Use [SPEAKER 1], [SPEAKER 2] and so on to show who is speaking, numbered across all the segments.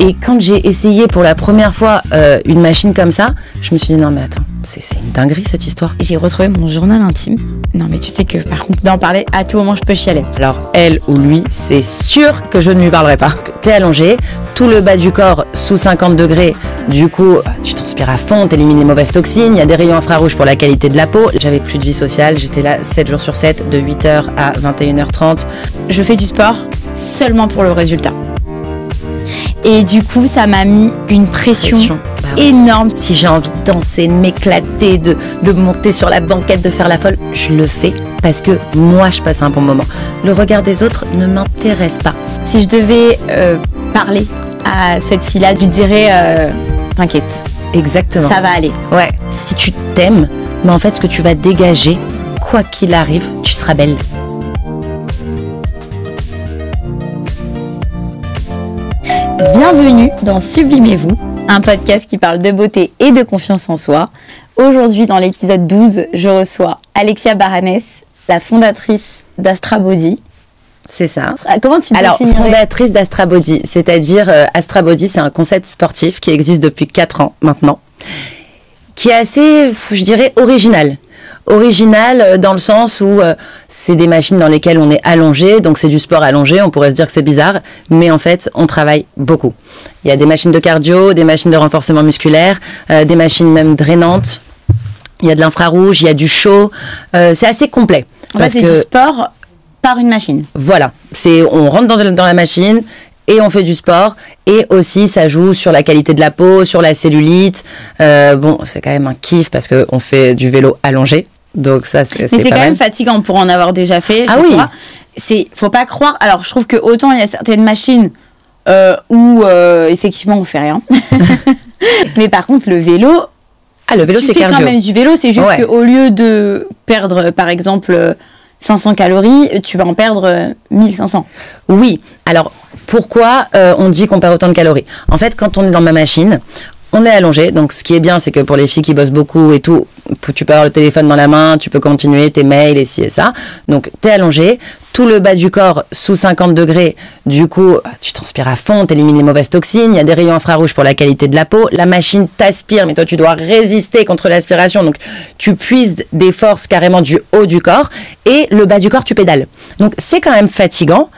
[SPEAKER 1] Et quand j'ai essayé pour la première fois une machine comme ça, je me suis dit non mais attends, c'est une dinguerie cette histoire.
[SPEAKER 2] J'ai retrouvé mon journal intime. Non mais tu sais que par contre d'en parler à tout moment je peux chialer.
[SPEAKER 1] Alors elle ou lui, c'est sûr que je ne lui parlerai pas. T'es allongé, tout le bas du corps sous 50 degrés, du coup tu transpires à fond, t'élimines les mauvaises toxines, il y a des rayons infrarouges pour la qualité de la peau. J'avais plus de vie sociale, j'étais là 7 jours sur 7, de 8h à 21h30.
[SPEAKER 2] Je fais du sport seulement pour le résultat. Et du coup, ça m'a mis une pression énorme.
[SPEAKER 1] Si j'ai envie de danser, de m'éclater, de monter sur la banquette, de faire la folle, je le fais parce que moi, je passe un bon moment. Le regard des autres ne m'intéresse pas.
[SPEAKER 2] Si je devais parler à cette fille-là, je lui dirais t'inquiète.
[SPEAKER 1] Exactement.
[SPEAKER 2] Ça va aller.
[SPEAKER 1] Ouais. Si tu t'aimes, mais en fait, ce que tu vas dégager, quoi qu'il arrive, tu seras belle.
[SPEAKER 2] Bienvenue dans Sublimez-vous, un podcast qui parle de beauté et de confiance en soi. Aujourd'hui, dans l'épisode 12, je reçois Alexia Baranes, la fondatrice d'Astra Body.
[SPEAKER 1] C'est ça.
[SPEAKER 2] Comment tu
[SPEAKER 1] Alors,
[SPEAKER 2] définirais ?
[SPEAKER 1] fondatrice d'Astra Body, c'est-à-dire Astra Body, c'est un concept sportif qui existe depuis 4 ans maintenant, qui est assez, je dirais, original. Original dans le sens où c'est des machines dans lesquelles on est allongé, donc c'est du sport allongé, on pourrait se dire que c'est bizarre, mais en fait, on travaille beaucoup. Il y a des machines de cardio, des machines de renforcement musculaire, des machines même drainantes, il y a de l'infrarouge, il y a du chaud, c'est assez complet.
[SPEAKER 2] En fait, c'est du sport par une machine.
[SPEAKER 1] Voilà, on rentre dans la machine et on fait du sport, et aussi ça joue sur la qualité de la peau, sur la cellulite. Bon, c'est quand même un kiff parce qu'on fait du vélo allongé. Donc ça, c'est
[SPEAKER 2] mais c'est quand même fatigant pour en avoir déjà fait.
[SPEAKER 1] Ah oui.
[SPEAKER 2] Toi. Faut pas croire. Alors je trouve que autant il y a certaines machines où effectivement on fait rien. Mais par contre le vélo.
[SPEAKER 1] Ah, le vélo, c'est cardio.
[SPEAKER 2] Tu fais quand même du vélo, c'est juste qu'au lieu de perdre par exemple 500 calories, tu vas en perdre 1500.
[SPEAKER 1] Oui. Alors pourquoi on dit qu'on perd autant de calories ? En fait, quand on est dans ma machine, on est allongé, donc ce qui est bien, c'est que pour les filles qui bossent beaucoup et tout, tu peux avoir le téléphone dans la main, tu peux continuer tes mails et ci et ça. Donc, t'es allongé, tout le bas du corps sous 50 degrés, du coup, tu transpires à fond, t'élimines les mauvaises toxines, il y a des rayons infrarouges pour la qualité de la peau, la machine t'aspire, mais toi, tu dois résister contre l'aspiration, donc tu puises des forces carrément du haut du corps, et le bas du corps, tu pédales. Donc, c'est quand même fatigant,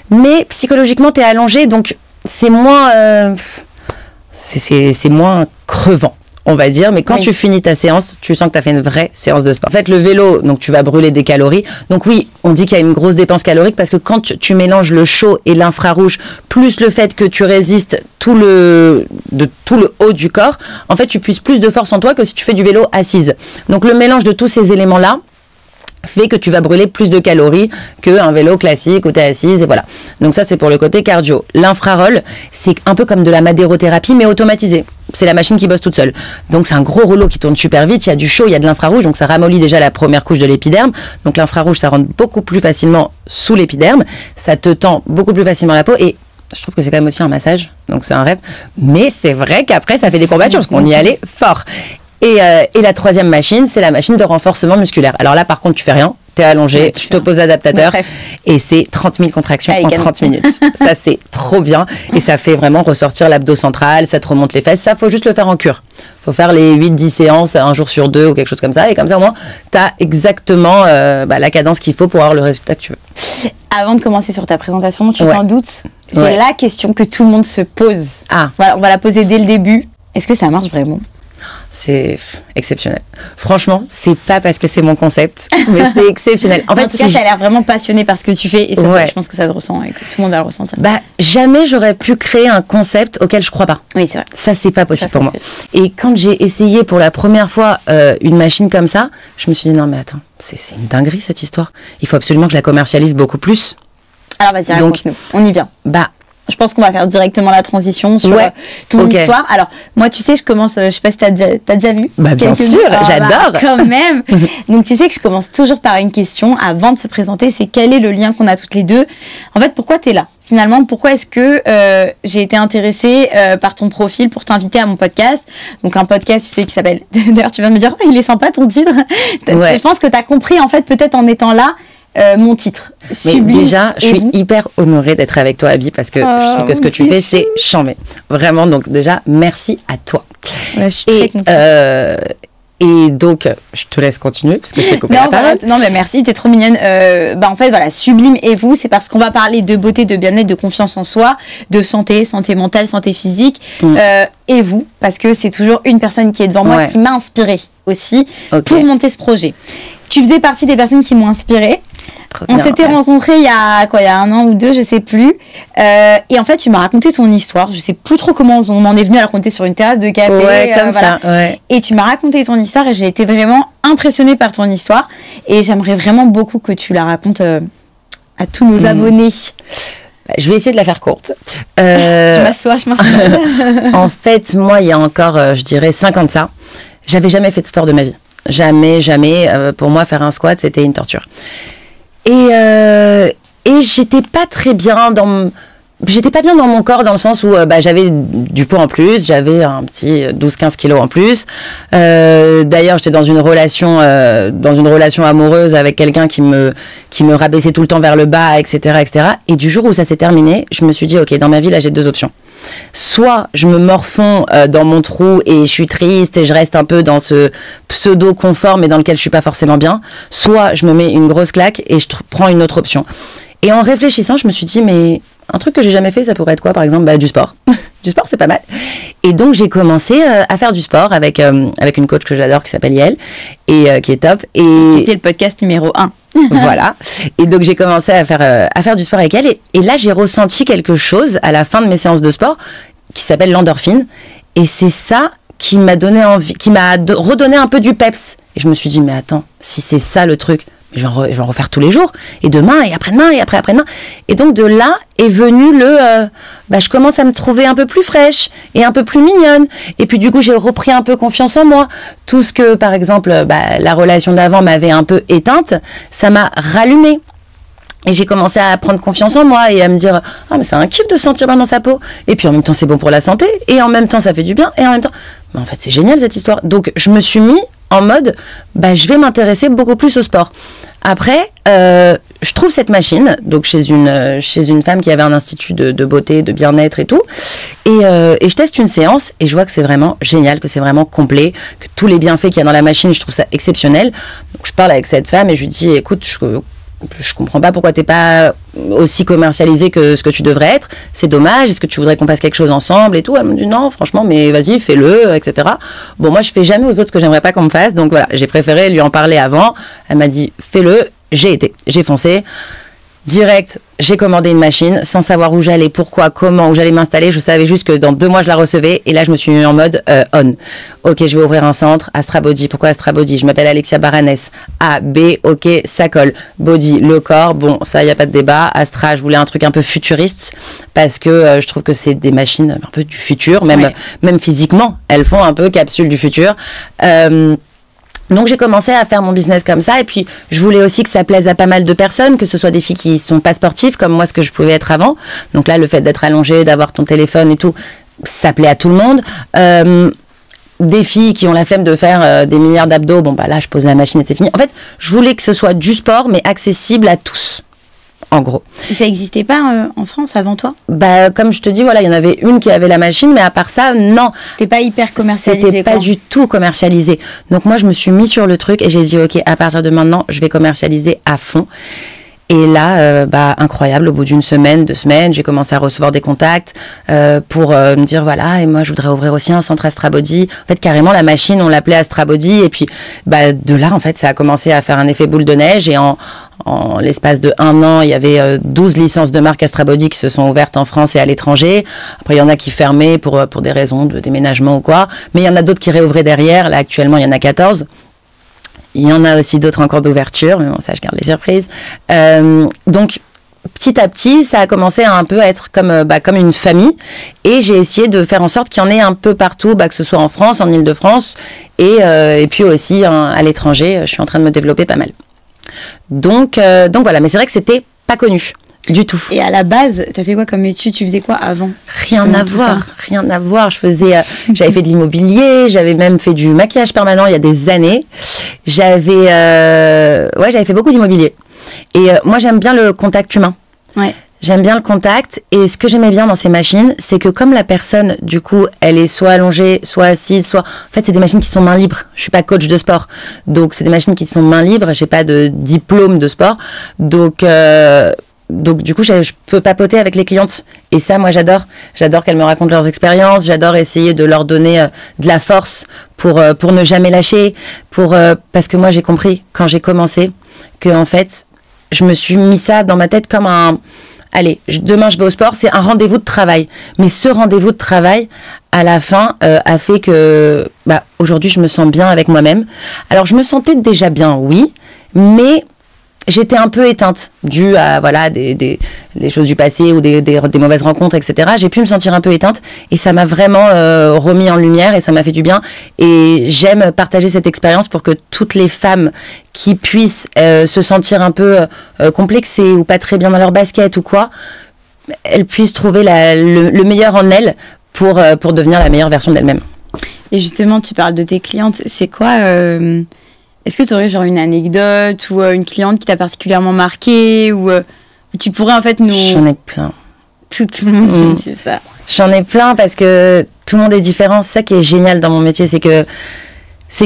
[SPEAKER 1] mais psychologiquement, t'es allongé, donc c'est moins... C'est moins crevant, on va dire, mais quand tu finis ta séance, tu sens que tu as fait une vraie séance de sport. En fait, le vélo, donc tu vas brûler des calories. Donc oui, on dit qu'il y a une grosse dépense calorique parce que quand tu mélanges le chaud et l'infrarouge, plus le fait que tu résistes tout le haut du corps, en fait, tu puisses plus de force en toi que si tu fais du vélo assise. Donc le mélange de tous ces éléments-là fait que tu vas brûler plus de calories qu'un vélo classique où tu es assise et voilà. Donc ça, c'est pour le côté cardio. L'infraroll, c'est un peu comme de la madérothérapie mais automatisée. C'est la machine qui bosse toute seule. Donc c'est un gros rouleau qui tourne super vite, il y a du chaud, il y a de l'infrarouge, donc ça ramollit déjà la première couche de l'épiderme. Donc l'infrarouge, ça rentre beaucoup plus facilement sous l'épiderme, ça te tend beaucoup plus facilement la peau et je trouve que c'est quand même aussi un massage, donc c'est un rêve. Mais c'est vrai qu'après, ça fait des courbatures parce qu'on y allait fort. Et la troisième machine, c'est la machine de renforcement musculaire. Alors là, par contre, tu fais rien. T'es allongé, tu te poses l'adaptateur et c'est 30 000 contractions en 30 minutes. Ça, c'est trop bien et ça fait vraiment ressortir l'abdos central, ça te remonte les fesses. Ça, faut juste le faire en cure. Faut faire les 8-10 séances un jour sur 2 ou quelque chose comme ça. Et comme ça, au moins, t'as exactement la cadence qu'il faut pour avoir le résultat que tu veux.
[SPEAKER 2] Avant de commencer sur ta présentation, tu t'en doutes, j'ai la question que tout le monde se pose. Voilà, on va la poser dès le début. Est-ce que ça marche vraiment ?
[SPEAKER 1] C'est exceptionnel. Franchement, c'est pas parce que c'est mon concept, mais c'est exceptionnel.
[SPEAKER 2] En tout cas, t'as l'air vraiment passionné par ce que tu fais et ça, je pense que ça se ressent et que tout le monde va le ressentir.
[SPEAKER 1] Jamais j'aurais pu créer un concept auquel je crois pas.
[SPEAKER 2] Oui, c'est vrai.
[SPEAKER 1] Ça, c'est pas possible pour moi. Et quand j'ai essayé pour la première fois une machine comme ça, je me suis dit non mais attends, c'est une dinguerie cette histoire. Il faut absolument que je la commercialise beaucoup plus.
[SPEAKER 2] Alors vas-y, raconte-nous. On y vient. Je pense qu'on va faire directement la transition sur ton histoire. Alors, moi, tu sais, je commence, je sais pas si t'as déjà vu.
[SPEAKER 1] Bien sûr, j'adore.
[SPEAKER 2] Quand même. Donc, tu sais que je commence toujours par une question avant de se présenter, c'est quel est le lien qu'on a toutes les deux ? En fait, pourquoi t'es là ? Finalement, pourquoi est-ce que j'ai été intéressée par ton profil pour t'inviter à mon podcast ? Donc, un podcast, tu sais, qui s'appelle... D'ailleurs, tu viens de me dire, il est sympa ton titre. Je pense que t'as compris, en fait, peut-être en étant là, mon titre.
[SPEAKER 1] Mais
[SPEAKER 2] Sublime.
[SPEAKER 1] déjà, je suis
[SPEAKER 2] vous
[SPEAKER 1] hyper honorée d'être avec toi, Abby, parce que je trouve que ce que tu fais, c'est chambé. Vraiment, donc déjà, merci à toi.
[SPEAKER 2] Ouais, je suis très contente.
[SPEAKER 1] Et donc, je te laisse continuer, parce que je t'ai coupé la parole.
[SPEAKER 2] Non, mais merci, t'es trop mignonne. En fait, voilà, Sublime et vous, c'est parce qu'on va parler de beauté, de bien-être, de confiance en soi, de santé mentale, santé physique. Et vous, parce que c'est toujours une personne qui est devant moi qui m'a inspirée aussi pour monter ce projet. Tu faisais partie des personnes qui m'ont inspirée. On s'était rencontrés il y a 1 an ou 2, je sais plus. Et en fait, tu m'as raconté ton histoire. Je sais plus trop comment on en est venu à la raconter sur une terrasse de café.
[SPEAKER 1] Ouais, comme ça. Ouais.
[SPEAKER 2] Et tu m'as raconté ton histoire et j'ai été vraiment impressionnée par ton histoire. Et j'aimerais vraiment beaucoup que tu la racontes à tous nos abonnés.
[SPEAKER 1] Je vais essayer de la faire courte.
[SPEAKER 2] Je m'assois.
[SPEAKER 1] En fait, moi, il y a encore, je dirais, 5 ans de ça, j'avais jamais fait de sport de ma vie. Jamais. Pour moi, faire un squat, c'était une torture. Et j'étais pas très bien j'étais pas bien dans mon corps, dans le sens où j'avais du poids en plus, j'avais un petit 12-15 kilos en plus. D'ailleurs, j'étais dans une relation amoureuse avec quelqu'un qui me rabaissait tout le temps vers le bas, etc., etc. Et du jour où ça s'est terminé, je me suis dit, ok, dans ma vie, là, j'ai 2 options. Soit je me morfonds dans mon trou et je suis triste et je reste un peu dans ce pseudo-confort, mais dans lequel je suis pas forcément bien. Soit je me mets une grosse claque et je prends une autre option. Et en réfléchissant, je me suis dit, mais un truc que j'ai jamais fait, ça pourrait être quoi, par exemple? Du sport. Du sport, c'est pas mal. Et donc, j'ai commencé à faire du sport avec une coach que j'adore qui s'appelle Yael et qui est top.
[SPEAKER 2] C'était le podcast numéro 1.
[SPEAKER 1] Voilà. Et donc, j'ai commencé à faire du sport avec elle. Et là, j'ai ressenti quelque chose à la fin de mes séances de sport qui s'appelle l'endorphine. Et c'est ça qui m'a donné envie, qui m'a redonné un peu du peps. Et je me suis dit, mais attends, si c'est ça le truc, je vais en refaire tous les jours, et demain, et après-demain, et après-demain. Et donc, de là est venu je commence à me trouver un peu plus fraîche, et un peu plus mignonne. Et puis, du coup, j'ai repris un peu confiance en moi. Tout ce que, par exemple, la relation d'avant m'avait un peu éteinte, ça m'a rallumée. Et j'ai commencé à prendre confiance en moi et à me dire, ah, mais c'est un kiff de se sentir bien dans sa peau. Et puis, en même temps, c'est bon pour la santé. Et en même temps, ça fait du bien. Et en même temps, en fait, c'est génial, cette histoire. Donc, je me suis mis en mode, je vais m'intéresser beaucoup plus au sport. Après, je trouve cette machine, donc chez une femme qui avait un institut de beauté, de bien-être et tout, et je teste une séance et je vois que c'est vraiment génial, que c'est vraiment complet, que tous les bienfaits qu'il y a dans la machine, je trouve ça exceptionnel. Donc je parle avec cette femme et je lui dis, écoute, je comprends pas pourquoi t'es pas aussi commercialisé que ce que tu devrais être. C'est dommage. Est-ce que tu voudrais qu'on fasse quelque chose ensemble et tout? Elle me dit non, franchement, mais vas-y, fais-le, etc. Bon, moi, je fais jamais aux autres ce que j'aimerais pas qu'on me fasse. Donc voilà, j'ai préféré lui en parler avant. Elle m'a dit fais-le. J'ai foncé. Direct, j'ai commandé une machine sans savoir où j'allais, pourquoi, comment, où j'allais m'installer. Je savais juste que dans 2 mois, je la recevais. Et là, je me suis mis en mode on. Ok, je vais ouvrir un centre. Astra Body. Pourquoi Astra Body? Je m'appelle Alexia Baranès. A, B, ok, ça colle. Body, le corps. Bon, ça, il n'y a pas de débat. Astra, je voulais un truc un peu futuriste parce que je trouve que c'est des machines un peu du futur, même physiquement. Elles font un peu capsule du futur. Donc j'ai commencé à faire mon business comme ça et puis je voulais aussi que ça plaise à pas mal de personnes, que ce soit des filles qui sont pas sportives comme moi ce que je pouvais être avant. Donc là le fait d'être allongée, d'avoir ton téléphone et tout, ça plaît à tout le monde. Des filles qui ont la flemme de faire des milliards d'abdos, là je pose la machine et c'est fini. En fait je voulais que ce soit du sport mais accessible à tous. En gros.
[SPEAKER 2] Et ça n'existait pas en France avant toi?
[SPEAKER 1] Comme je te dis, voilà, il y en avait une qui avait la machine, mais à part ça, non.
[SPEAKER 2] C'était pas hyper commercialisé.
[SPEAKER 1] C'était pas du tout commercialisé. Donc moi, je me suis mis sur le truc et j'ai dit, ok, à partir de maintenant, je vais commercialiser à fond. Et là, incroyable, au bout d'une semaine, 2 semaines, j'ai commencé à recevoir des contacts pour me dire, voilà, et moi, je voudrais ouvrir aussi un centre Astra Body. En fait, carrément, la machine, on l'appelait Astra Body. Et puis, de là, en fait, ça a commencé à faire un effet boule de neige. Et en l'espace de 1 an, il y avait 12 licences de marque Astra Body qui se sont ouvertes en France et à l'étranger. Après, il y en a qui fermaient pour des raisons de déménagement ou quoi. Mais il y en a d'autres qui réouvraient derrière. Là, actuellement, il y en a 14. Il y en a aussi d'autres en cours d'ouverture, mais bon, ça, je garde les surprises. Donc, petit à petit, ça a commencé à un peu être comme une famille. Et j'ai essayé de faire en sorte qu'il y en ait un peu partout, que ce soit en France, en Île-de-France, et puis aussi à l'étranger. Je suis en train de me développer pas mal. Donc voilà, mais c'est vrai que c'était pas connu. Du tout.
[SPEAKER 2] Et à la base, t'as fait quoi comme étude? Tu faisais quoi avant?
[SPEAKER 1] Rien à voir. J'avais fait de l'immobilier, j'avais même fait du maquillage permanent il y a des années. J'avais fait beaucoup d'immobilier. Et moi, j'aime bien le contact humain.
[SPEAKER 2] Ouais.
[SPEAKER 1] J'aime bien le contact. Et ce que j'aimais bien dans ces machines, c'est que comme la personne, du coup, elle est soit allongée, soit assise, soit... En fait, c'est des machines qui sont main libre. Je suis pas coach de sport. Donc, c'est des machines qui sont main libre. J'ai pas de diplôme de sport. Donc, du coup, je peux papoter avec les clientes. Et ça, moi, j'adore. J'adore qu'elles me racontent leurs expériences. J'adore essayer de leur donner de la force pour ne jamais lâcher. Parce que moi, j'ai compris, quand j'ai commencé, que, en fait, je me suis mis ça dans ma tête comme un... Allez, demain, je vais au sport. C'est un rendez-vous de travail. Mais ce rendez-vous de travail, à la fin, a fait que... aujourd'hui, je me sens bien avec moi-même. Alors, je me sentais déjà bien, oui. Mais... j'étais un peu éteinte, due à les choses du passé ou des mauvaises rencontres, etc. J'ai pu me sentir un peu éteinte et ça m'a vraiment remis en lumière et ça m'a fait du bien. Et j'aime partager cette expérience pour que toutes les femmes qui puissent se sentir un peu complexées ou pas très bien dans leur basket ou quoi, elles puissent trouver le meilleur en elles pour devenir la meilleure version d'elles-mêmes.
[SPEAKER 2] Et justement, tu parles de tes clientes. C'est quoi est-ce que tu aurais genre une anecdote ou une cliente qui t'a particulièrement marqué ou tu pourrais en fait nous...
[SPEAKER 1] J'en ai plein.
[SPEAKER 2] Tout le monde, c'est ça.
[SPEAKER 1] J'en ai plein parce que tout le monde est différent. C'est ça qui est génial dans mon métier, c'est que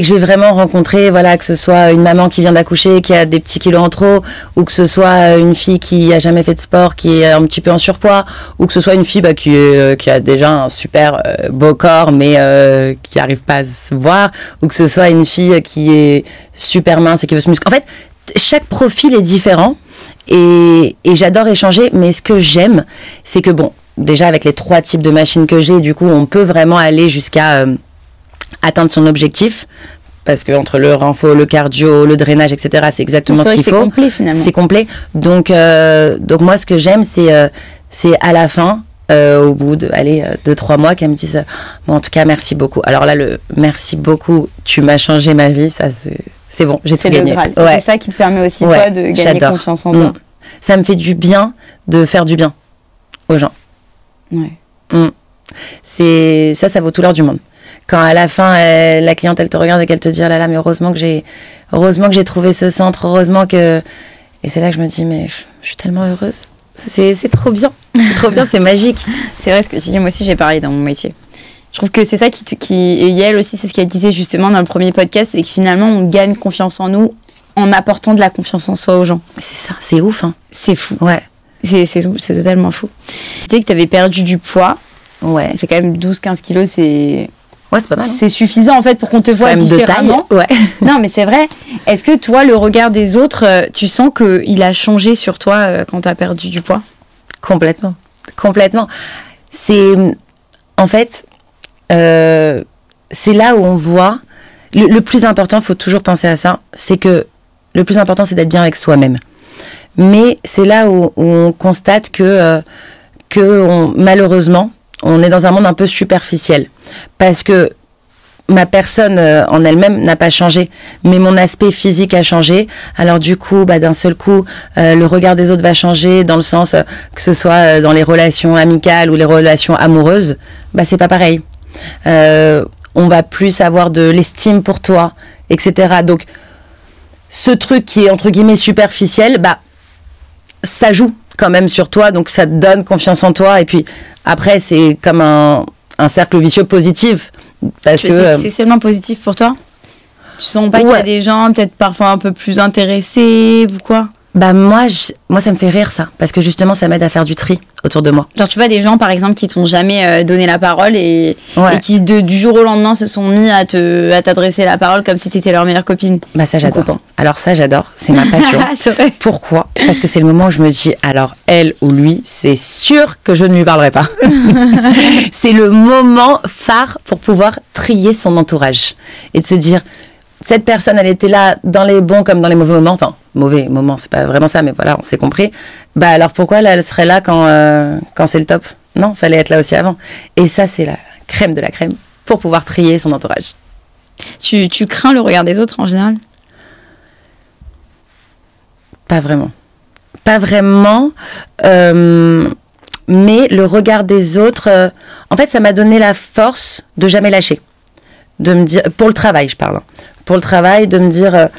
[SPEAKER 1] je vais vraiment rencontrer, que ce soit une maman qui vient d'accoucher, qui a des petits kilos en trop, ou que ce soit une fille qui a jamais fait de sport, qui est un petit peu en surpoids, ou que ce soit une fille qui a déjà un super beau corps, mais qui n'arrive pas à se voir, ou que ce soit une fille qui est super mince et qui veut se muscler. En fait, chaque profil est différent, et j'adore échanger, mais ce que j'aime, c'est que déjà avec les 3 types de machines que j'ai, du coup, on peut vraiment aller jusqu'à... atteindre son objectif, parce que entre le renfo, le cardio, le drainage, etc., c'est exactement ce qu'il faut.
[SPEAKER 2] C'est complet finalement.
[SPEAKER 1] C'est complet. Donc moi, ce que j'aime, c'est à la fin, au bout de 2-3 mois, qu'elle me dise en tout cas, merci beaucoup. Alors là, le merci beaucoup, tu m'as changé ma vie, ça c'est bon, j'ai tout gagné.
[SPEAKER 2] C'est ouais. C'est ça qui te permet aussi, toi, de gagner confiance en toi.
[SPEAKER 1] Ça me fait du bien de faire du bien aux gens.
[SPEAKER 2] Ouais.
[SPEAKER 1] Ça vaut tout l'or du monde. Quand à la fin, la cliente, elle te regarde et qu'elle te dit « Oh là là, mais heureusement que j'ai trouvé ce centre, heureusement que... » Et c'est là que je me dis « Mais je suis tellement heureuse. C'est trop bien. C'est trop bien, c'est magique. »
[SPEAKER 2] C'est vrai ce que tu dis. Moi aussi, j'ai parlé dans mon métier. Je trouve que c'est ça et Yael aussi, c'est ce qu'elle disait justement dans le premier podcast, c'est que finalement, on gagne confiance en nous en apportant de la confiance en soi aux gens.
[SPEAKER 1] C'est ça, c'est ouf. Hein.
[SPEAKER 2] C'est fou.
[SPEAKER 1] Ouais.
[SPEAKER 2] C'est totalement fou. Tu sais que tu avais perdu du poids.
[SPEAKER 1] Ouais.
[SPEAKER 2] C'est quand même 12-15 kilos, c'est...
[SPEAKER 1] Ouais, c'est pas mal.
[SPEAKER 2] C'est suffisant en fait pour qu'on te voit différemment.
[SPEAKER 1] De taille. Ouais.
[SPEAKER 2] Non, mais c'est vrai. Est-ce que toi, le regard des autres, tu sens qu'il a changé sur toi quand tu as perdu du poids ?
[SPEAKER 1] Complètement. C'est... En fait, c'est là où on voit... Le plus important, il faut toujours penser à ça, c'est que le plus important, c'est d'être bien avec soi-même. Mais c'est là où on constate que malheureusement, on est dans un monde un peu superficiel. Parce que ma personne en elle-même n'a pas changé, mais mon aspect physique a changé. Alors du coup, d'un seul coup, le regard des autres va changer dans le sens que ce soit dans les relations amicales ou les relations amoureuses. C'est pas pareil. On va plus avoir de l'estime pour toi, etc. Donc, ce truc qui est entre guillemets superficiel, ça joue quand même sur toi, donc ça te donne confiance en toi. Et puis après, c'est comme un cercle vicieux positif. Parce que
[SPEAKER 2] c'est seulement positif pour toi ? Tu sens pas qu'il y a des gens peut-être parfois un peu plus intéressés ou quoi ?
[SPEAKER 1] Moi, ça me fait rire, ça. Parce que justement, ça m'aide à faire du tri autour de moi.
[SPEAKER 2] Genre, tu vois, des gens, par exemple, qui t'ont jamais donné la parole et qui, du jour au lendemain, se sont mis à t'adresser la parole comme si t'étais leur meilleure copine.
[SPEAKER 1] Ça, j'adore. Alors ça, j'adore. C'est ma passion.
[SPEAKER 2] C'est vrai.
[SPEAKER 1] Pourquoi ? Parce que c'est le moment où je me dis, alors, elle ou lui, c'est sûr que je ne lui parlerai pas. C'est le moment phare pour pouvoir trier son entourage. Et de se dire... Cette personne, elle était là dans les bons comme dans les mauvais moments. Enfin, mauvais moments, c'est pas vraiment ça, mais voilà, on s'est compris. Alors pourquoi elle serait là quand c'est le top ? Non, fallait être là aussi avant. Et ça, c'est la crème de la crème pour pouvoir trier son entourage.
[SPEAKER 2] Tu crains le regard des autres en général ?
[SPEAKER 1] Pas vraiment. Pas vraiment. Mais le regard des autres, en fait, ça m'a donné la force de jamais lâcher. De me dire, pour le travail, je parle. pour le travail, de me dire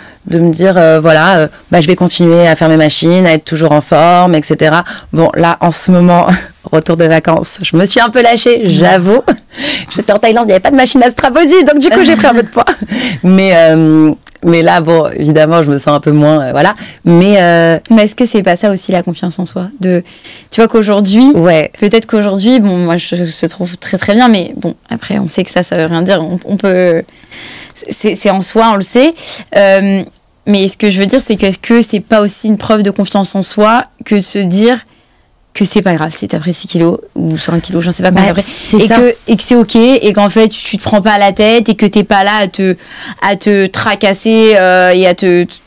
[SPEAKER 1] voilà, je vais continuer à faire mes machines, à être toujours en forme, etc. Bon, là, en ce moment, retour de vacances, je me suis un peu lâchée, j'avoue. J'étais en Thaïlande, il n'y avait pas de machine à Strabody, donc du coup, j'ai pris un peu de poids. Mais là, bon, évidemment, je me sens un peu moins, voilà. Mais
[SPEAKER 2] est-ce que c'est pas ça aussi la confiance en soi tu vois qu'aujourd'hui, peut-être qu'aujourd'hui, bon, moi, je trouve très très bien, mais bon, après, on sait que ça veut rien dire. On peut, c'est en soi, on le sait. Mais ce que je veux dire, c'est que est-ce que c'est pas aussi une preuve de confiance en soi que de se dire que c'est pas grave si t'as pris 6 kilos ou 5 kilos, j'en sais pas combien t'as pris, et que c'est ok, et qu'en fait tu te prends pas à la tête, et que t'es pas là à te tracasser et à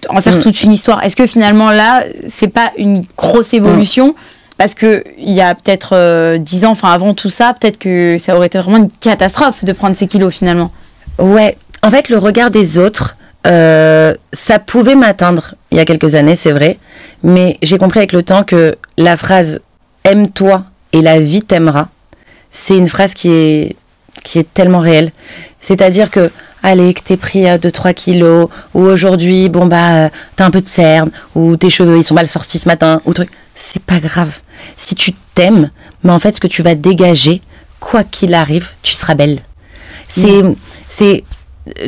[SPEAKER 2] en faire toute une histoire. Est-ce que finalement là, c'est pas une grosse évolution parce que il y a peut-être 10 ans, enfin avant tout ça, peut-être que ça aurait été vraiment une catastrophe de prendre ces kilos finalement.
[SPEAKER 1] Ouais, en fait le regard des autres, ça pouvait m'atteindre il y a quelques années, c'est vrai, mais j'ai compris avec le temps que la phrase « aime-toi et la vie t'aimera », c'est une phrase qui est tellement réelle. C'est-à-dire que, allez, que t'aies pris 2-3 kilos, ou aujourd'hui, t'as un peu de cerne, ou tes cheveux, ils sont mal sortis ce matin, ou truc, c'est pas grave. Si tu t'aimes, mais en fait, ce que tu vas dégager, quoi qu'il arrive, tu seras belle.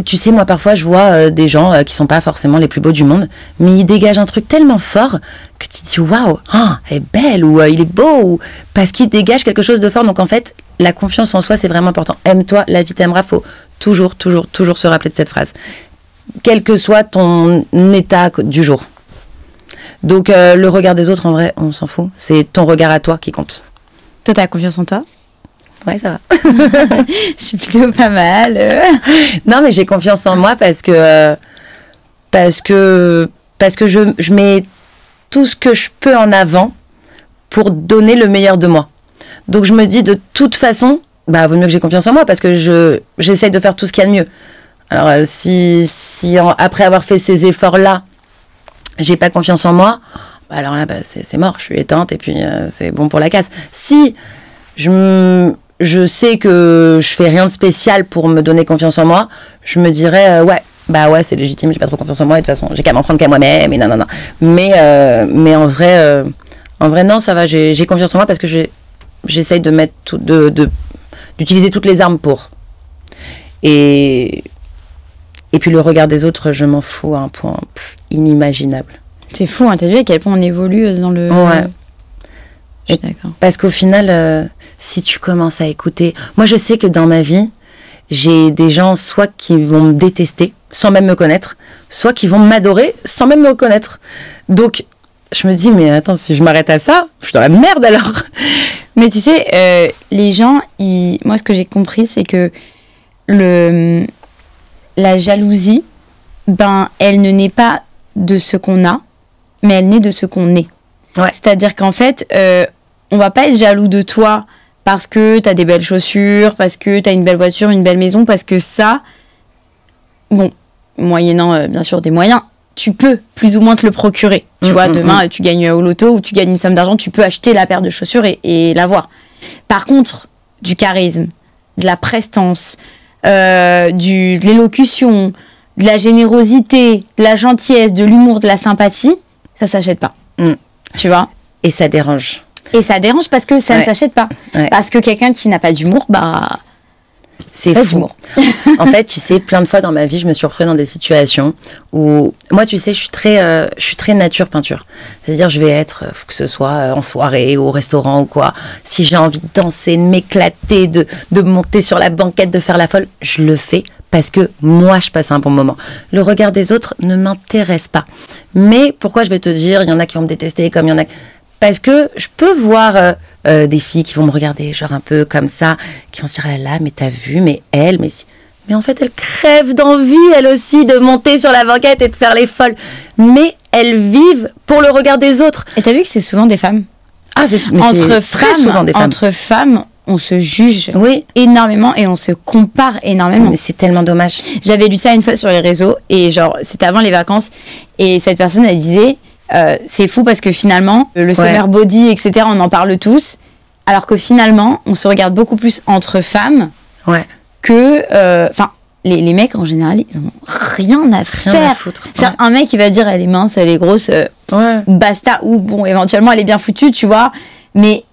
[SPEAKER 1] Tu sais, moi, parfois, je vois des gens qui sont pas forcément les plus beaux du monde, mais ils dégagent un truc tellement fort que tu te dis, waouh, elle est belle, ou il est beau, ou parce qu'il dégage quelque chose de fort. Donc, en fait, la confiance en soi, c'est vraiment important. Aime-toi, la vie t'aimera. Faut toujours se rappeler de cette phrase. Quel que soit ton état du jour. Donc, le regard des autres, en vrai, on s'en fout. C'est ton regard à toi qui compte.
[SPEAKER 2] Toi, t'as confiance en toi ?
[SPEAKER 1] Ouais, ça va.
[SPEAKER 2] Je suis plutôt pas mal.
[SPEAKER 1] Non, mais j'ai confiance en moi parce que je mets tout ce que je peux en avant pour donner le meilleur de moi. Donc je me dis de toute façon, vaut mieux que j'ai confiance en moi parce que j'essaye de faire tout ce qu'il y a de mieux. Alors si après avoir fait ces efforts-là, j'ai pas confiance en moi, alors là c'est mort, je suis éteinte et puis c'est bon pour la casse. Si je sais que je fais rien de spécial pour me donner confiance en moi, je me dirais ouais, c'est légitime, j'ai pas trop confiance en moi et de toute façon j'ai qu'à m'en prendre qu'à moi-même et non. Mais en vrai non, ça va, j'ai confiance en moi parce que j'essaye de mettre d'utiliser toutes les armes pour. Et puis le regard des autres, je m'en fous à un point inimaginable.
[SPEAKER 2] C'est fou, hein, t'as vu à quel point on évolue dans le...
[SPEAKER 1] Ouais.
[SPEAKER 2] Je suis d'accord.
[SPEAKER 1] Parce qu'au final, si tu commences à écouter... Moi, je sais que dans ma vie, j'ai des gens soit qui vont me détester, sans même me connaître, soit qui vont m'adorer, sans même me connaître. Donc, je me dis, mais attends, si je m'arrête à ça, je suis dans la merde alors.
[SPEAKER 2] Mais tu sais, les gens, moi, ce que j'ai compris, c'est que la jalousie, elle ne naît pas de ce qu'on a, mais elle naît de ce qu'on est.
[SPEAKER 1] Ouais.
[SPEAKER 2] C'est-à-dire qu'en fait, on va pas être jaloux de toi parce que t'as des belles chaussures, parce que t'as une belle voiture, une belle maison, parce que ça, bon, moyennant bien sûr des moyens, tu peux plus ou moins te le procurer. Tu vois, demain, tu gagnes au loto ou tu gagnes une somme d'argent, tu peux acheter la paire de chaussures et l'avoir. Par contre, du charisme, de la prestance, de l'élocution, de la générosité, de la gentillesse, de l'humour, de la sympathie, ça s'achète pas. Tu vois ?
[SPEAKER 1] Et ça dérange.
[SPEAKER 2] Et ça dérange parce que ça ne s'achète pas. Ouais. Parce que quelqu'un qui n'a pas d'humour,
[SPEAKER 1] c'est fou. En fait, tu sais, plein de fois dans ma vie, je me suis retrouvée dans des situations où... Moi, tu sais, je suis très nature peinture. C'est-à-dire, je vais être, que ce soit en soirée ou au restaurant ou quoi, si j'ai envie de danser, de m'éclater, de monter sur la banquette, de faire la folle, je le fais parce que moi, je passe un bon moment. Le regard des autres ne m'intéresse pas. Mais pourquoi je vais te dire, il y en a qui vont me détester, comme il y en a... Parce que je peux voir des filles qui vont me regarder genre un peu comme ça, qui vont se dire, ah là, mais t'as vu, mais elle, mais si... Mais en fait, elle crève d'envie, elle aussi, de monter sur la banquette et de faire les folles. Mais elles vivent pour le regard des autres.
[SPEAKER 2] Et t'as vu que c'est souvent des femmes ?
[SPEAKER 1] Ah, c'est très souvent des femmes.
[SPEAKER 2] Entre femmes, on se juge énormément et on se compare énormément.
[SPEAKER 1] Mais c'est tellement dommage.
[SPEAKER 2] J'avais lu ça une fois sur les réseaux et genre, c'était avant les vacances. Et cette personne, elle disait... c'est fou parce que finalement, le summer body, etc., on en parle tous, alors que finalement, on se regarde beaucoup plus entre femmes que... Enfin, les mecs, en général, ils ont rien à faire.
[SPEAKER 1] foutre.
[SPEAKER 2] C'est un mec qui va dire elle est mince, elle est grosse, basta. Ou bon, éventuellement elle est bien foutue, tu vois. Mais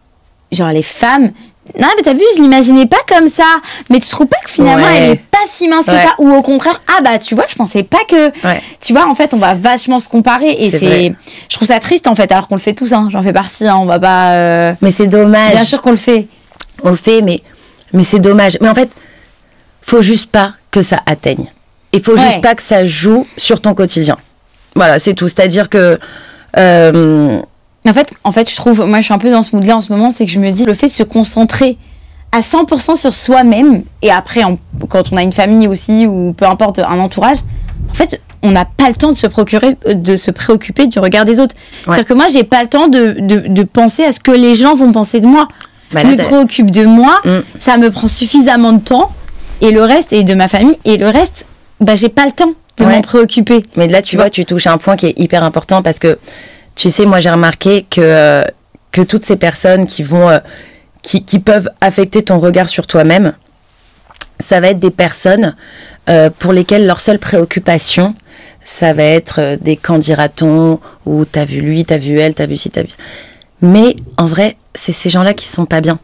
[SPEAKER 2] genre les femmes. Non, mais t'as vu, je l'imaginais pas comme ça. Mais tu trouves pas que finalement elle est pas si mince que ça? Ou au contraire, ah bah tu vois, je pensais pas que. Tu vois, en fait, on va vachement se comparer. Et je trouve ça triste en fait, alors qu'on le fait tous, hein. J'en fais partie, hein. On va pas.
[SPEAKER 1] Mais c'est dommage.
[SPEAKER 2] Bien sûr qu'on le fait.
[SPEAKER 1] On le fait, mais c'est dommage. Mais en fait, faut juste pas que ça atteigne. Il faut juste pas que ça joue sur ton quotidien. Voilà, c'est tout. C'est-à-dire que.
[SPEAKER 2] En fait, je trouve, moi je suis un peu dans ce mood-là en ce moment, c'est que je me dis, le fait de se concentrer à 100% sur soi-même, et après, quand on a une famille aussi, ou peu importe, un entourage, en fait, on n'a pas le temps de se préoccuper du regard des autres. C'est-à-dire que moi, j'ai pas le temps de penser à ce que les gens vont penser de moi. Je me préoccupe de moi, ça me prend suffisamment de temps, et le reste, et de ma famille, et le reste, bah, j'ai pas le temps de m'en préoccuper.
[SPEAKER 1] Mais là, tu vois, tu touches à un point qui est hyper important, parce que tu sais, moi j'ai remarqué que toutes ces personnes qui peuvent affecter ton regard sur toi-même, ça va être des personnes pour lesquelles leur seule préoccupation, ça va être des quand dira-t-on, ou t'as vu lui, t'as vu elle, t'as vu ci, t'as vu ça. Mais en vrai, c'est ces gens-là qui sont pas bien.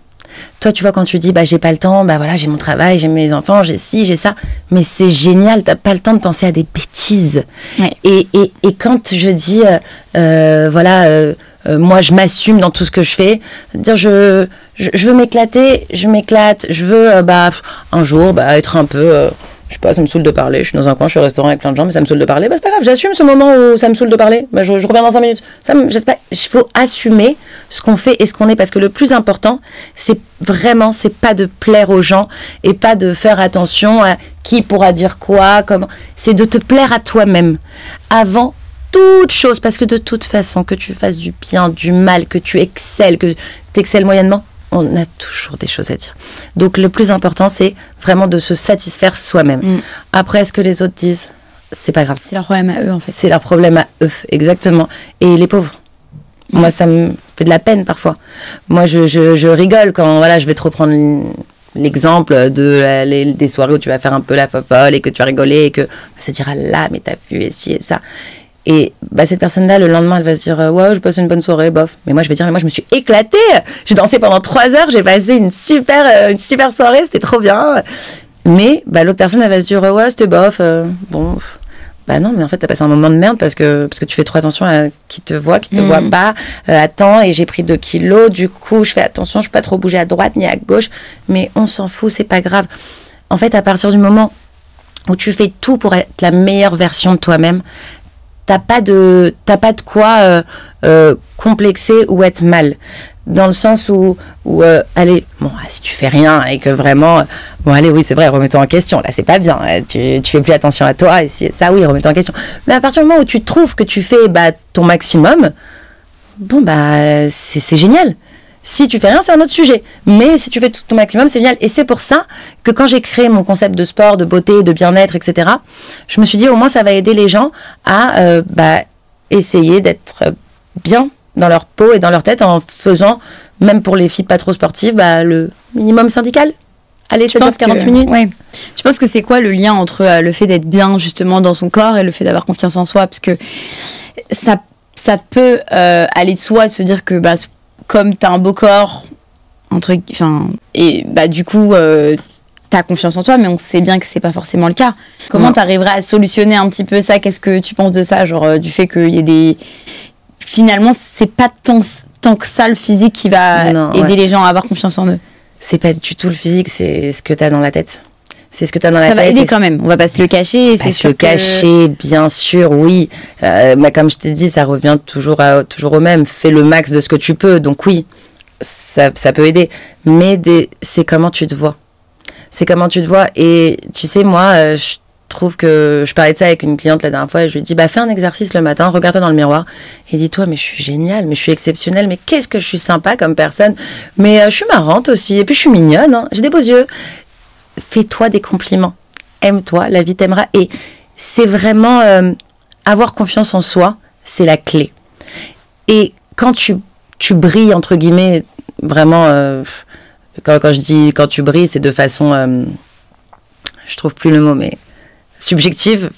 [SPEAKER 1] Toi, tu vois, quand tu dis, bah, j'ai pas le temps, bah voilà, j'ai mon travail, j'ai mes enfants, j'ai ci, j'ai ça. Mais c'est génial, t'as pas le temps de penser à des bêtises. Et quand je dis, moi, je m'assume dans tout ce que je fais, dire, je veux m'éclater, je m'éclate, je veux, un jour, être un peu, je sais pas, ça me saoule de parler, je suis dans un coin, je suis au restaurant avec plein de gens, mais ça me saoule de parler, c'est pas grave, j'assume ce moment où ça me saoule de parler, je reviens dans 5 minutes. J'espère, il faut assumer ce qu'on fait et ce qu'on est, parce que le plus important, c'est pas de plaire aux gens et pas de faire attention à qui pourra dire quoi, comment, c'est de te plaire à toi-même avant toute chose, parce que de toute façon, que tu fasses du bien, du mal, que tu excelles, que tu excelles moyennement, on a toujours des choses à dire. Donc le plus important, c'est vraiment de se satisfaire soi-même. Après, ce que les autres disent, c'est pas grave.
[SPEAKER 2] C'est leur problème à eux, en fait.
[SPEAKER 1] C'est leur problème à eux, exactement. Et les pauvres, moi, ça me fait de la peine parfois. Moi, je rigole quand, voilà, je vais te reprendre l'exemple des soirées où tu vas faire un peu la fofolle et que tu vas rigoler et que ça dira là, mais t'as vu et ci et ça. Et cette personne-là, le lendemain, elle va se dire ouais, je passe une bonne soirée, bof. Mais moi, je vais dire, mais moi, je me suis éclatée. J'ai dansé pendant 3 heures, j'ai passé une super soirée, c'était trop bien. Mais l'autre personne, elle va se dire ouais, c'était bof. Bon, non, mais en fait, t'as passé un moment de merde parce que tu fais trop attention à qui te voit pas. Attends, et j'ai pris 2 kilos, du coup, je fais attention, je peux pas trop bouger à droite ni à gauche. Mais on s'en fout, c'est pas grave. En fait, à partir du moment où tu fais tout pour être la meilleure version de toi-même, t'as pas de quoi complexer ou être mal, dans le sens où allez, bon, si tu fais rien et que vraiment allez, oui, c'est vrai, remets-toi en question, là c'est pas bien, tu fais plus attention à toi, et ça, oui, remets-toi en question. Mais à partir du moment où tu trouves que tu fais ton maximum, bon, c'est génial. Si tu fais rien, c'est un autre sujet. Mais si tu fais tout ton maximum, c'est génial. Et c'est pour ça que quand j'ai créé mon concept de sport, de beauté, de bien-être, etc., je me suis dit, au moins, ça va aider les gens à essayer d'être bien dans leur peau et dans leur tête en faisant, même pour les filles pas trop sportives, le minimum syndical. Allez, 7h40 minutes.
[SPEAKER 2] Ouais. Tu penses que c'est quoi le lien entre le fait d'être bien, justement, dans son corps et le fait d'avoir confiance en soi? Parce que ça peut aller de soi de se dire que comme t'as un beau corps, du coup, t'as confiance en toi, mais on sait bien que c'est pas forcément le cas. Comment t'arriverais à solutionner un petit peu ça? Qu'est-ce que tu penses de ça? Genre, du fait qu'il y ait des... Finalement, c'est pas tant que ça le physique qui va aider les gens à avoir confiance en eux. C'est
[SPEAKER 1] pas du tout le physique, c'est ce que t'as dans la tête. C'est ce que t'as dans la tête.
[SPEAKER 2] Ça va aider quand même, on va pas se le cacher.
[SPEAKER 1] C'est se le cacher, bien sûr, oui. Comme je t'ai dit, ça revient toujours au même. Fais le max de ce que tu peux, donc oui, ça peut aider. Mais c'est comment tu te vois. C'est comment tu te vois. Et tu sais, moi, je trouve que... Je parlais de ça avec une cliente la dernière fois et je lui ai dit, fais un exercice le matin, regarde-toi dans le miroir et dis-toi, mais je suis géniale, mais je suis exceptionnelle, mais qu'est-ce que je suis sympa comme personne. Mais je suis marrante aussi, et puis je suis mignonne, hein, j'ai des beaux yeux. Fais-toi des compliments. Aime-toi, la vie t'aimera. Et c'est vraiment... avoir confiance en soi, c'est la clé. Et quand tu brilles, entre guillemets, vraiment... quand je dis quand tu brilles, c'est de façon... je trouve plus le mot, mais subjective.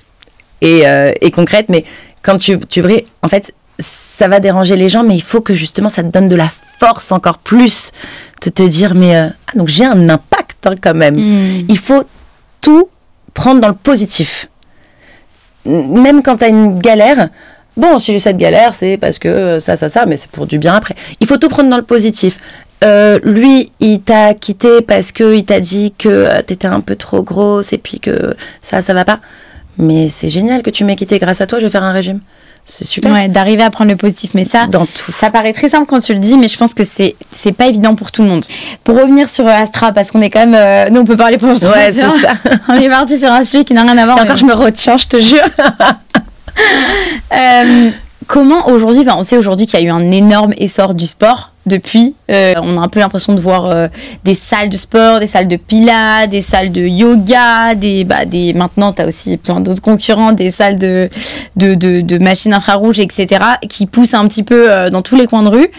[SPEAKER 1] et concrète, mais quand tu brilles, en fait, ça va déranger les gens, mais il faut que justement ça te donne de la force encore plus, de te dire, mais donc j'ai un impact quand même. Il faut tout prendre dans le positif. Même quand tu as une galère, bon, si j'ai cette galère, c'est parce que ça, mais c'est pour du bien après. Il faut tout prendre dans le positif. Lui, il t'a quitté parce qu'il t'a dit que t'étais un peu trop grosse et puis que ça va pas. Mais c'est génial que tu m'aies quitté. Grâce à toi, je vais faire un régime. C'est super.
[SPEAKER 2] Ouais, d'arriver à prendre le positif. Mais ça,
[SPEAKER 1] dans tout.
[SPEAKER 2] Ça paraît très simple quand tu le dis, mais je pense que c'est pas évident pour tout le monde. Pour revenir sur Astra, parce qu'on est quand même... nous, on peut parler pendant 3 heures.
[SPEAKER 1] C'est ça.
[SPEAKER 2] On est parti sur un sujet qui n'a rien à voir.
[SPEAKER 1] Et encore, je me retiens, je te jure.
[SPEAKER 2] Comment aujourd'hui, on sait aujourd'hui qu'il y a eu un énorme essor du sport depuis. On a un peu l'impression de voir des salles de sport, des salles de pilates, des salles de yoga, maintenant tu as aussi plein d'autres concurrents, des salles de machines infrarouges, etc. qui poussent un petit peu dans tous les coins de rue.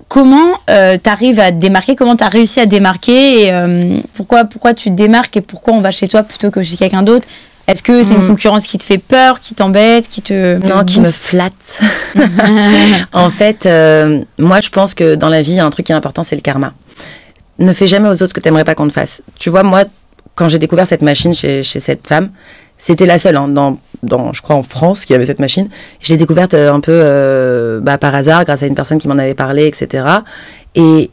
[SPEAKER 2] Comment tu arrives à te démarquer? Comment tu as réussi à te démarquer et pourquoi tu te démarques et pourquoi on va chez toi plutôt que chez quelqu'un d'autre? Est-ce que c'est une concurrence qui te fait peur, qui t'embête, qui me
[SPEAKER 1] flatte. En fait, moi, je pense que dans la vie, il y a un truc qui est important, c'est le karma. Ne fais jamais aux autres ce que tu n'aimerais pas qu'on te fasse. Tu vois, moi, quand j'ai découvert cette machine chez cette femme, c'était la seule, je crois, en France, qui avait cette machine. Je l'ai découverte un peu par hasard, grâce à une personne qui m'en avait parlé, etc. Et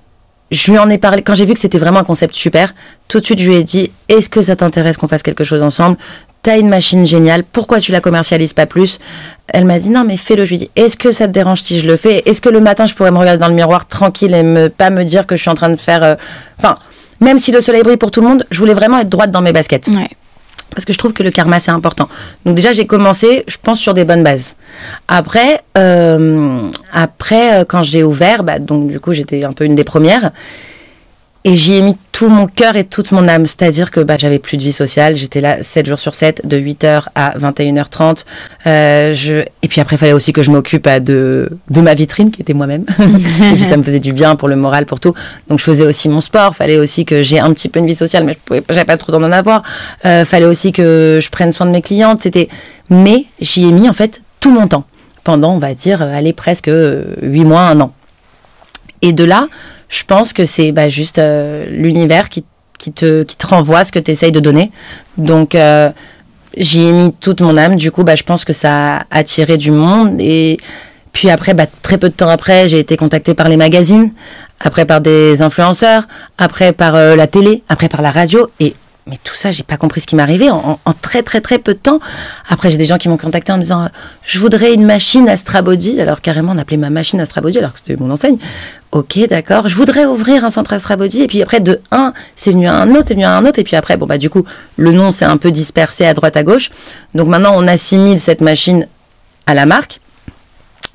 [SPEAKER 1] je lui en ai parlé, quand j'ai vu que c'était vraiment un concept super, tout de suite, je lui ai dit, est-ce que ça t'intéresse qu'on fasse quelque chose ensemble ? T'as une machine géniale, pourquoi tu la commercialises pas plus? Elle m'a dit non mais fais-le. Je lui ai dit est-ce que ça te dérange si je le fais? Est-ce que le matin je pourrais me regarder dans le miroir tranquille et pas me dire que je suis en train de faire... même si le soleil brille pour tout le monde, je voulais vraiment être droite dans mes baskets.
[SPEAKER 2] Ouais.
[SPEAKER 1] Parce que je trouve que le karma c'est important. Donc déjà j'ai commencé, je pense, sur des bonnes bases. Après quand j'ai ouvert, donc du coup j'étais un peu une des premières. Et j'y ai mis tout mon cœur et toute mon âme. C'est-à-dire que j'avais plus de vie sociale. J'étais là 7 jours sur 7, de 8h à 21h30. Et puis après, il fallait aussi que je m'occupe de ma vitrine, qui était moi-même. Et puis ça me faisait du bien pour le moral, pour tout. Donc je faisais aussi mon sport. Il fallait aussi que j'ai un petit peu une vie sociale, mais j'avais pas trop d'en avoir. Fallait aussi que je prenne soin de mes clientes. Mais j'y ai mis en fait tout mon temps. Pendant, on va dire, presque 8 mois, 1 an. Et de là... Je pense que c'est juste l'univers qui te renvoie ce que tu essayes de donner. Donc, j'y ai mis toute mon âme. Du coup, je pense que ça a attiré du monde. Et puis après, très peu de temps après, j'ai été contactée par les magazines, après par des influenceurs, après par la télé, après par la radio. Mais tout ça, j'ai pas compris ce qui m'arrivait en très très très peu de temps. Après, j'ai des gens qui m'ont contacté en me disant je voudrais une machine Astra Body. Alors carrément, on appelait ma machine Astra Body alors que c'était mon enseigne. Ok, d'accord. Je voudrais ouvrir un centre Astra Body. Et puis après, de un, c'est venu à un autre, c'est venu à un autre. Et puis après, du coup, le nom s'est un peu dispersé à droite à gauche. Donc maintenant, on assimile cette machine à la marque.